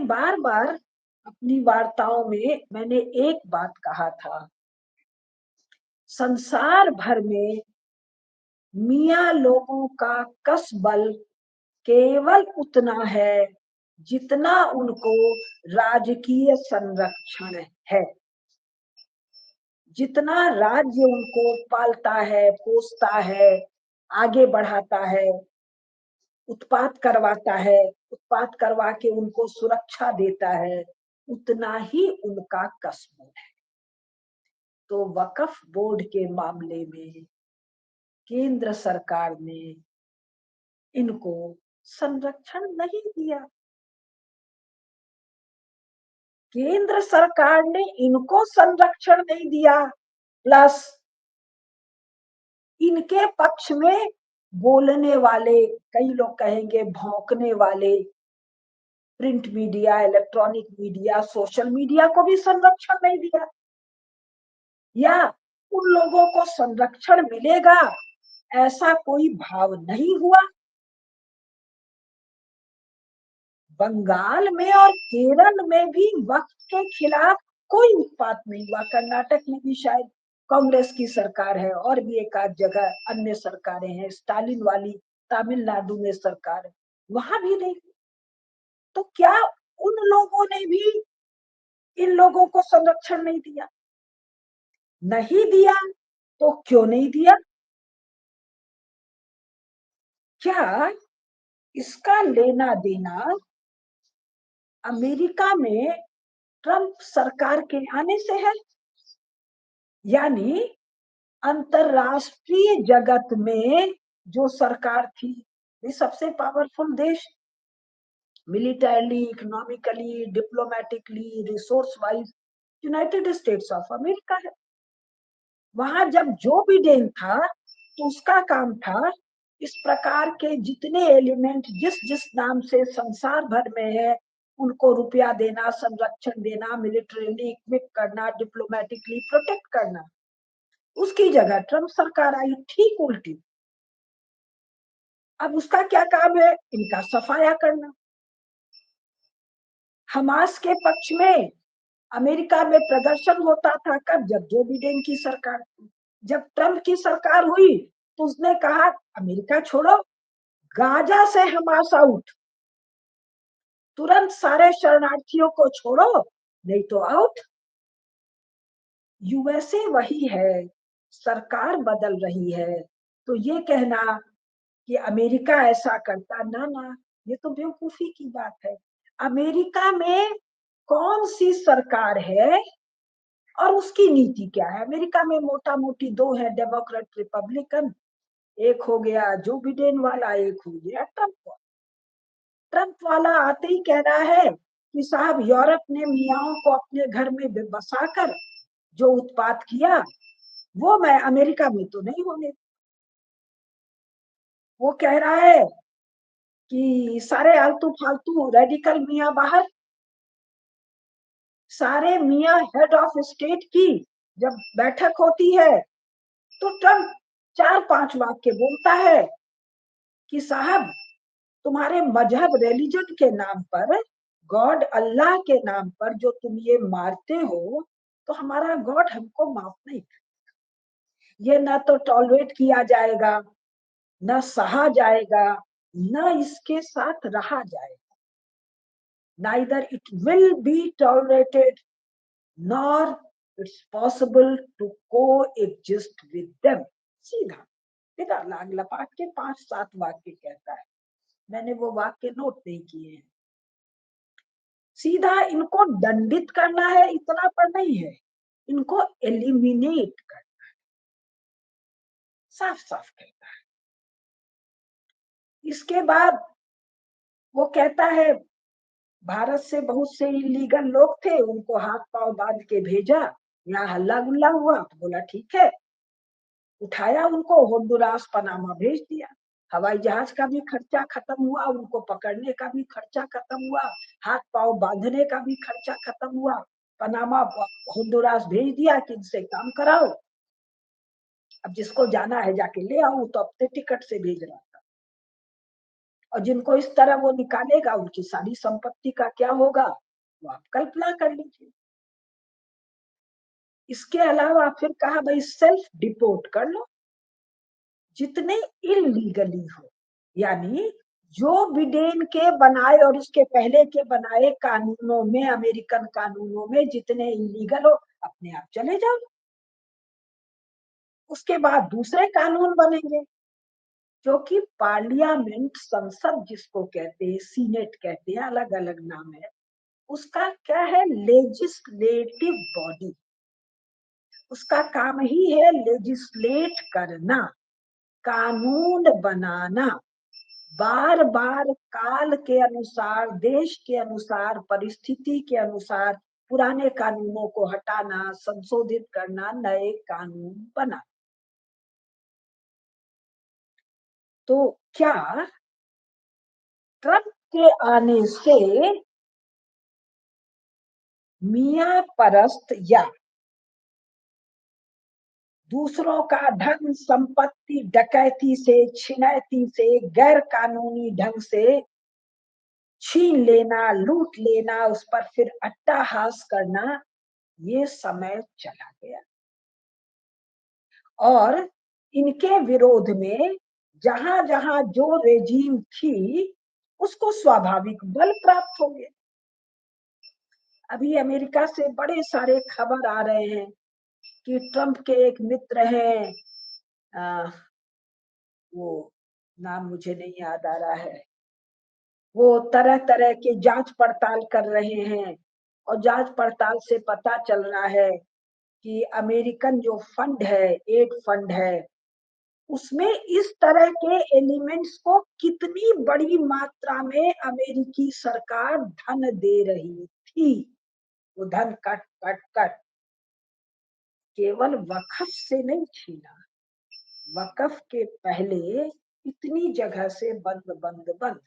बार बार अपनी वार्ताओं में मैंने एक बात कहा था, संसार भर में मियाँ लोगों का कसबल केवल उतना है जितना उनको राजकीय संरक्षण है, जितना राज्य उनको पालता है, पोसता है, आगे बढ़ाता है, उत्पात करवा के उनको सुरक्षा देता है, उतना ही उनका कसब है। तो वक्फ बोर्ड के मामले में केंद्र सरकार ने इनको संरक्षण नहीं दिया। केंद्र सरकार ने इनको संरक्षण नहीं दिया, प्लस इनके पक्ष में बोलने वाले, कई लोग कहेंगे भौंकने वाले, print media, electronic media, social media को भी संरक्षण नहीं दिया। या उन लोगों को संरक्षण मिलेगा ऐसा कोई भाव नहीं हुआ। बंगाल में और केरल में भी वक्फ के खिलाफ कोई उत्पात नहीं हुआ। कर्नाटक में भी शायद कांग्रेस की सरकार है, और भी एक आध जगह अन्य सरकारें हैं, स्टालिन वाली तमिलनाडु में सरकार है, वहां भी नहीं। तो क्या उन लोगों ने भी इन लोगों को संरक्षण नहीं दिया? नहीं दिया तो क्यों नहीं दिया? क्या इसका लेना देना अमेरिका में ट्रंप सरकार के आने से है? यानी अंतरराष्ट्रीय जगत में जो सरकार थी, ये सबसे पावरफुल देश, militarily, economically, diplomatically, resource wise United states of America है। वहां जब जो बिडेन था तो उसका काम था इस प्रकार के जितने एलिमेंट जिस जिस नाम से संसार भर में है उनको रुपया देना, संरक्षण देना, मिलिटरीली इक्विप करना, डिप्लोमेटिकली प्रोटेक्ट करना। उसकी जगह ट्रंप सरकार आई, ठीक उल्टी। अब उसका क्या काम है? इनका सफाया करना। हमास के पक्ष में अमेरिका में प्रदर्शन होता था कब? जब जो बिडेन की सरकार थी। जब ट्रंप की सरकार हुई तो उसने कहा अमेरिका छोड़ो, गाजा से हमास आउट, तुरंत सारे शरणार्थियों को छोड़ो, नहीं तो आउट। यूएसए वही है, सरकार बदल रही है, तो ये कहना कि अमेरिका ऐसा करता, ना ना, ये तो बेवकूफी की बात है। अमेरिका में कौन सी सरकार है और उसकी नीति क्या है? अमेरिका में मोटा मोटी दो है, डेमोक्रेट रिपब्लिकन। एक हो गया जो बिडेन वाला, एक हो गया ट्रंप वाला। ट्रंप वाला आते ही कह रहा है कि साहब यूरोप ने मियाओं को अपने घर में बसाकर जो उत्पात किया वो मैं अमेरिका में तो नहीं होने। वो कह रहा है कि सारे आलतू फालतू रेडिकल मियाँ बाहर। सारे मियाँ हेड ऑफ स्टेट की जब बैठक होती है तो ट्रंप 4-5 वाक्य बोलता है कि साहब तुम्हारे मजहब, रिलीजन के नाम पर, गॉड अल्लाह के नाम पर जो तुम ये मारते हो, तो हमारा गॉड हमको माफ नहीं करेगा। ये ना तो टॉलरेट किया जाएगा, न सहा जाएगा, न इसके साथ रहा जाएगा। Neither it will be tolerated nor it's possible to coexist with them। सीधा सीधा लाग लपाट के 5-7 वाक्य कहता है। मैंने वो वाक्य नोट नहीं किए हैं। सीधा इनको दंडित करना है, इतना पर नहीं है, इनको एलिमिनेट करना है, साफ साफ कहता है। इसके बाद वो कहता है भारत से बहुत से इलीगल लोग थे, उनको हाथ पांव बांध के भेजा, यहाँ हल्ला गुल्ला हुआ तो बोला ठीक है, उठाया उनको, होंडुरास, पनामा भेज दिया। हवाई जहाज का भी खर्चा खत्म हुआ, उनको पकड़ने का भी खर्चा खत्म हुआ, हाथ पांव बांधने का भी खर्चा खत्म हुआ। पनामा, होंडुरास भेज दिया कि इनसे काम कराओ, अब जिसको जाना है जाके ले आओ, तो अपने टिकट से भेज रहा था। और जिनको इस तरह वो निकालेगा उनकी सारी संपत्ति का क्या होगा वो आप कल्पना कर लीजिए। इसके अलावा फिर कहा भाई सेल्फ डिपोर्ट कर लो जितने इलीगली हो, यानी जो बिडेन के बनाए और उसके पहले के बनाए कानूनों में, अमेरिकन कानूनों में जितने इलीगल हो अपने आप चले जाओ। उसके बाद दूसरे कानून बनेंगे क्योंकि पार्लियामेंट, संसद जिसको कहते हैं, सीनेट कहते हैं, अलग अलग नाम है उसका, क्या है, लेजिस्लेटिव बॉडी। उसका काम ही है लेजिस्लेट करना, कानून बनाना, बार बार काल के अनुसार, देश के अनुसार, परिस्थिति के अनुसार पुराने कानूनों को हटाना, संशोधित करना, नए कानून बना। तो क्या ट्रंप के आने से मियां परस्त या दूसरों का धन संपत्ति डकैती से, छिनैती से, गैर कानूनी ढंग से छीन लेना, लूट लेना, उस पर फिर अट्टहास करना, ये समय चला गया। और इनके विरोध में जहां जहां जो रेजीम थी उसको स्वाभाविक बल प्राप्त हो गया। अभी अमेरिका से बड़े सारे खबर आ रहे हैं कि ट्रंप के एक मित्र हैं, वो नाम मुझे नहीं याद आ रहा है, वो तरह तरह के जांच पड़ताल कर रहे हैं और जांच पड़ताल से पता चल रहा है कि अमेरिकन जो फंड है, एड फंड है, उसमें इस तरह के एलिमेंट्स को कितनी बड़ी मात्रा में अमेरिकी सरकार धन दे रही थी। वो धन कट कट कट केवल वक्फ से नहीं छीना, वक्फ के पहले इतनी जगह से बंद बंद बंद,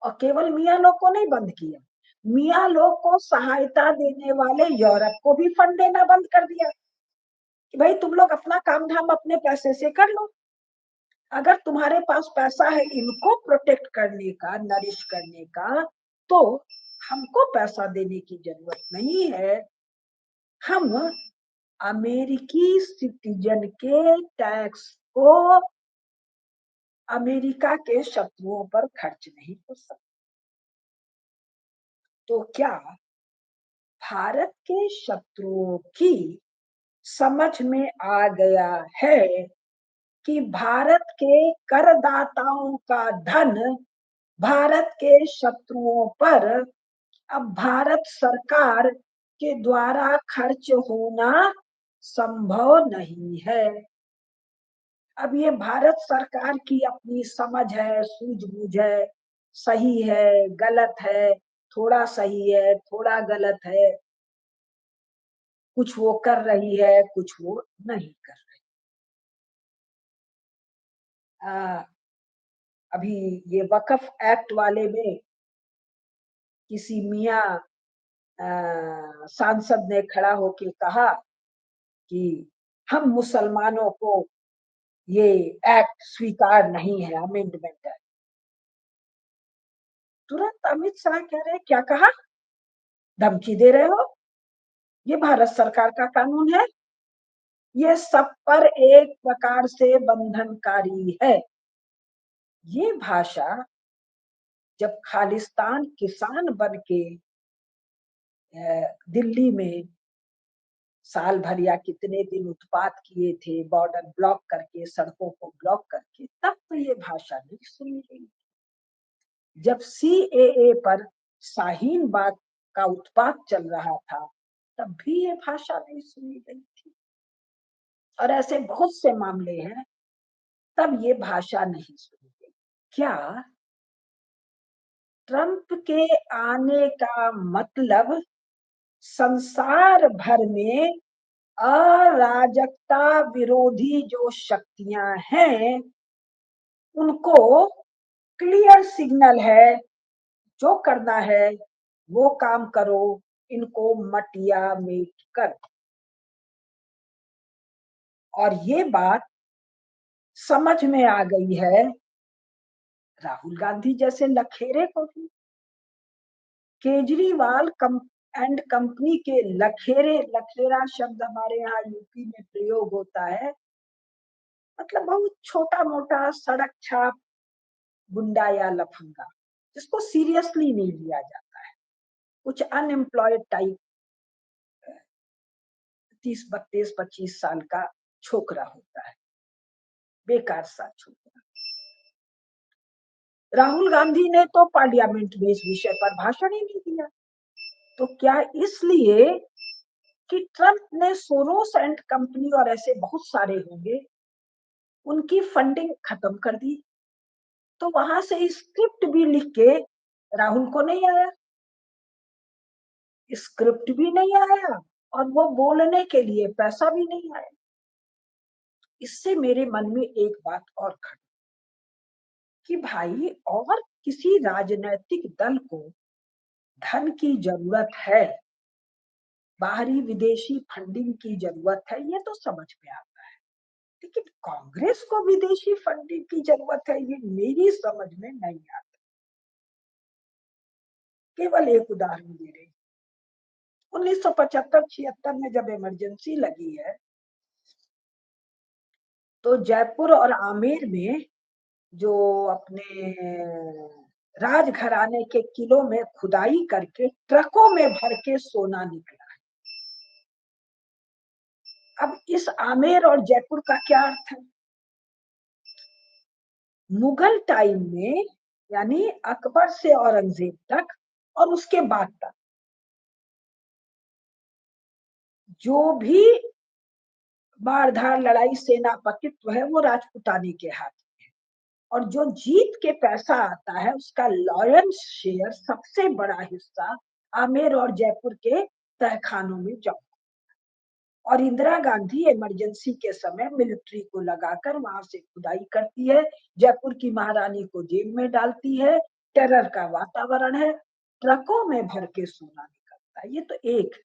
और केवल मियाँ लोग को नहीं बंद किया, मियाँ लोग को सहायता देने वाले यूरोप को भी फंड देना बंद कर दिया कि भाई तुम लोग अपना काम धाम अपने पैसे से कर लो, अगर तुम्हारे पास पैसा है इनको प्रोटेक्ट करने का, नरिश करने का, तो हमको पैसा देने की जरूरत नहीं है। हम अमेरिकी सिटीजन के टैक्स को अमेरिका के शत्रुओं पर खर्च नहीं कर सकते। तो क्या भारत के शत्रुओं की समझ में आ गया है कि भारत के करदाताओं का धन भारत के शत्रुओं पर अब भारत सरकार के द्वारा खर्च होना संभव नहीं है। अब ये भारत सरकार की अपनी समझ है, सूझबूझ है, सही है, गलत है, थोड़ा सही है, थोड़ा गलत है, कुछ वो कर रही है, कुछ वो नहीं कर रही। अभी ये वक्फ एक्ट वाले में किसी मियाँ सांसद ने खड़ा होकर कहा कि हम मुसलमानों को ये एक्ट स्वीकार नहीं है, अमेंडमेंट है। तुरंत अमित शाह कह रहे क्या कहा, धमकी दे रहे हो, ये भारत सरकार का कानून है, ये सब पर एक प्रकार से बंधनकारी है। ये भाषा जब खालिस्तान किसान बन के दिल्ली में साल भर या कितने दिन उत्पात किए थे, बॉर्डर ब्लॉक करके, सड़कों को ब्लॉक करके, तब तो ये भाषा नहीं सुनी गई। जब सीएए पर शाहीन बाग का उत्पात चल रहा था तब भी ये भाषा नहीं सुनी गई थी, और ऐसे बहुत से मामले हैं तब ये भाषा नहीं सुनी गई। क्या ट्रंप के आने का मतलब संसार भर में अराजकता विरोधी जो शक्तियां हैं उनको क्लियर सिग्नल है, जो करना है वो काम करो, इनको मटिया मेट कर। और ये बात समझ में आ गई है राहुल गांधी जैसे लखेरे को भी, केजरीवाल एंड कंपनी के लखेरे, लखेरा शब्द हमारे यहाँ यूपी में प्रयोग होता है, मतलब बहुत छोटा मोटा सड़क छाप गुंडा या लफंगा, जिसको सीरियसली नहीं लिया जाता है, कुछ अनएम्प्लॉयड टाइप 30 32 25 साल का छोकरा होता है, बेकार सा छोकरा। राहुल गांधी ने तो पार्लियामेंट में इस विषय पर भाषण ही नहीं दिया। तो क्या इसलिए कि ट्रंप ने सोरोस एंड कंपनी और ऐसे बहुत सारे होंगे, उनकी फंडिंग खत्म कर दी, तो वहां से स्क्रिप्ट भी लिख के राहुल को नहीं आया, स्क्रिप्ट भी नहीं आया और वो बोलने के लिए पैसा भी नहीं आया। इससे मेरे मन में एक बात और खड़ी कि भाई, और किसी राजनीतिक दल को धन की जरूरत है, बाहरी विदेशी फंडिंग की जरूरत है, ये तो समझ में आता है, लेकिन कांग्रेस को विदेशी फंडिंग की जरूरत है, ये मेरी समझ में नहीं आता। केवल एक उदाहरण दे रही, 1975-76 में जब इमरजेंसी लगी है, तो जयपुर और आमेर में जो अपने राजघराने के किलों में खुदाई करके ट्रकों में भर के सोना निकला। अब इस आमेर और जयपुर का क्या अर्थ है? मुगल टाइम में, यानी अकबर से औरंगजेब तक और उसके बाद तक, जो भी मारधार लड़ाई सेनापतित्व है वो राजपुतानी के हाथ में है, और जो जीत के पैसा आता है उसका लॉयंस शेयर, सबसे बड़ा हिस्सा आमेर और जयपुर के तहखानों में जमा। और इंदिरा गांधी इमरजेंसी के समय मिलिट्री को लगाकर वहां से खुदाई करती है, जयपुर की महारानी को जेल में डालती है, टेरर का वातावरण है, ट्रकों में भर के सोना निकलता है। ये तो एक है,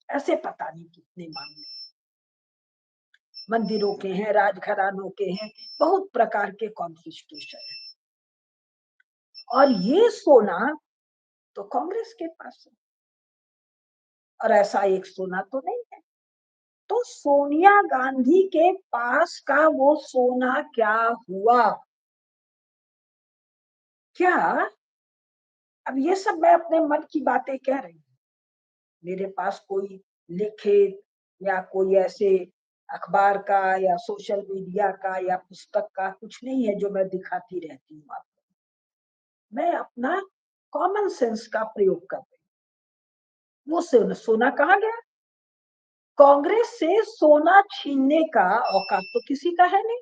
ऐसे पता नहीं कितने मामले मंदिरों के हैं, राजघरानों के हैं, बहुत प्रकार के कॉन्फिस्केशन है, और ये सोना तो कांग्रेस के पास है, और ऐसा एक सोना तो नहीं है। तो सोनिया गांधी के पास का वो सोना क्या हुआ? क्या, अब ये सब मैं अपने मन की बातें कह रही हूँ, मेरे पास कोई लिखित या कोई ऐसे अखबार का या सोशल मीडिया का या पुस्तक का कुछ नहीं है जो मैं दिखाती रहती हूँ आपको। मैं अपना कॉमन सेंस का प्रयोग कर रही हूँ। वो सोना कहाँ गया? कांग्रेस से सोना छीनने का औकात तो किसी का है नहीं।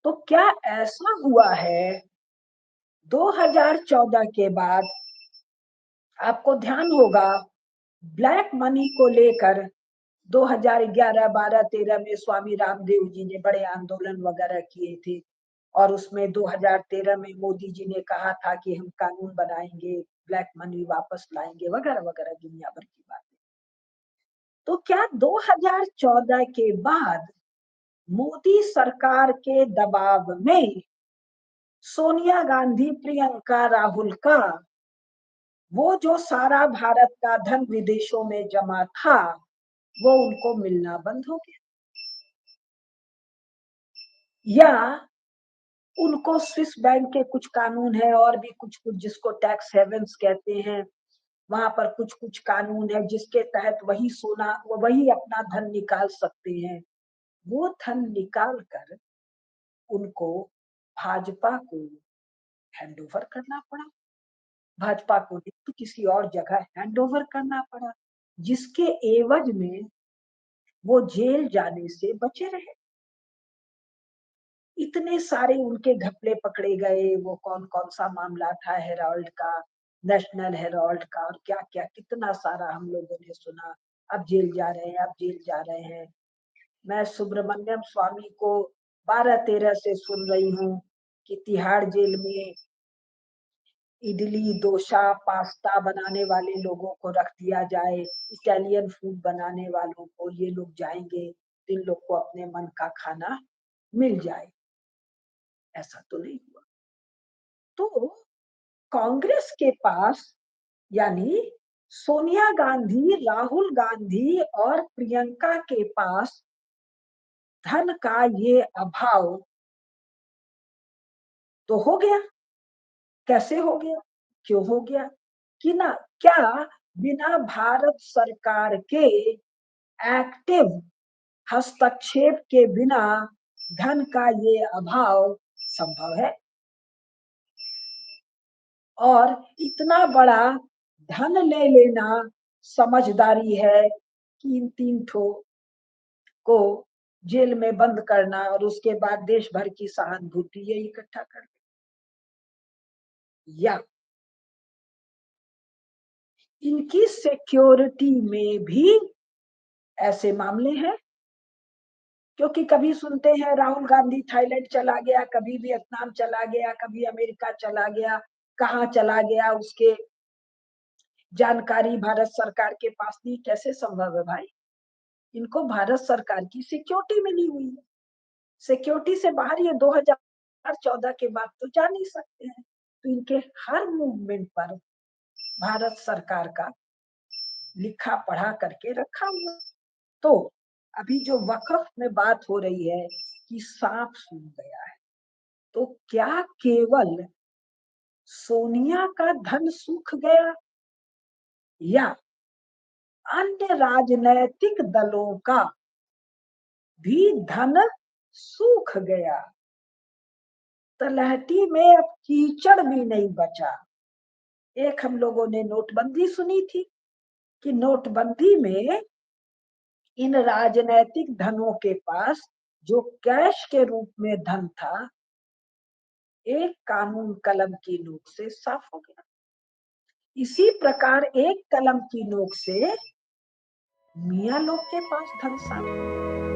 तो क्या ऐसा हुआ है 2014 के बाद, आपको ध्यान होगा ब्लैक मनी को लेकर 2011, 12, 13 में स्वामी रामदेव जी ने बड़े आंदोलन वगैरह किए थे, और उसमें 2013 में मोदी जी ने कहा था कि हम कानून बनाएंगे, ब्लैक मनी वापस लाएंगे, वगैरह वगैरह दुनिया भर की बातें। तो क्या 2014 के बाद मोदी सरकार के दबाव में सोनिया गांधी, प्रियंका, राहुल का वो जो सारा भारत का धन विदेशों में जमा था, वो उनको मिलना बंद हो गया? या उनको स्विस बैंक के कुछ कानून है, और भी कुछ कुछ जिसको टैक्स हेवन्स कहते हैं, वहां पर कुछ कुछ कानून है जिसके तहत वही सोना, वही अपना धन निकाल सकते हैं, वो धन निकाल कर उनको भाजपा को हैंड ओवर करना पड़ा। भाजपा को नहीं तो किसी और जगह हैंड ओवर करना पड़ा, जिसके एवज में वो जेल जाने से बचे रहे। इतने सारे उनके घपले पकड़े गए, वो कौन कौन सा मामला था, हेराल्ड का, नेशनल हेराल्ड का, और क्या क्या कितना सारा हम लोगों ने सुना। अब जेल जा रहे हैं, अब जेल जा रहे हैं। मैं सुब्रमण्यम स्वामी को 12-13 से सुन रही हूँ कि तिहाड़ जेल में इडली, डोसा, पास्ता बनाने वाले लोगों को रख दिया जाए, इटालियन फूड बनाने वालों को, ये लोग जाएंगे तो इन लोग को अपने मन का खाना मिल जाए। ऐसा तो नहीं हुआ। तो कांग्रेस के पास यानी सोनिया गांधी, राहुल गांधी और प्रियंका के पास धन का ये अभाव तो हो गया। कैसे हो गया, क्यों हो गया? कि ना क्या बिना भारत सरकार के एक्टिव हस्तक्षेप के बिना धन का ये अभाव संभव है? और इतना बड़ा धन ले लेना समझदारी है कि इन तीन ठो को जेल में बंद करना और उसके बाद देश भर की सहानुभूति ये इकट्ठा कर, या इनकी सिक्योरिटी में भी ऐसे मामले हैं? क्योंकि कभी सुनते हैं राहुल गांधी थाईलैंड चला गया, कभी वियतनाम चला गया, कभी अमेरिका चला गया, कहाँ चला गया उसके जानकारी भारत सरकार के पास नहीं। कैसे संभव है भाई? इनको भारत सरकार की सिक्योरिटी मिली हुई है। सिक्योरिटी से बाहर ये 2014 के बाद तो जा नहीं सकते हैं, तो इनके हर मूवमेंट पर भारत सरकार का लिखा पढ़ा करके रखा हुआ। तो अभी जो वक्फ में बात हो रही है कि सांप सूख गया है, तो क्या केवल सोनिया का धन सूख गया या अन्य राजनैतिक दलों का भी धन सूख गया? तलहटी में अब कीचड़ भी नहीं बचा। एक हम लोगों ने नोटबंदी सुनी थी कि नोटबंदी में इन राजनैतिक धनों के पास जो कैश के रूप में धन था, एक कानून कलम की नोक से साफ हो गया। इसी प्रकार एक कलम की नोक से मियाँ लोग के पास धन साफ हो गया।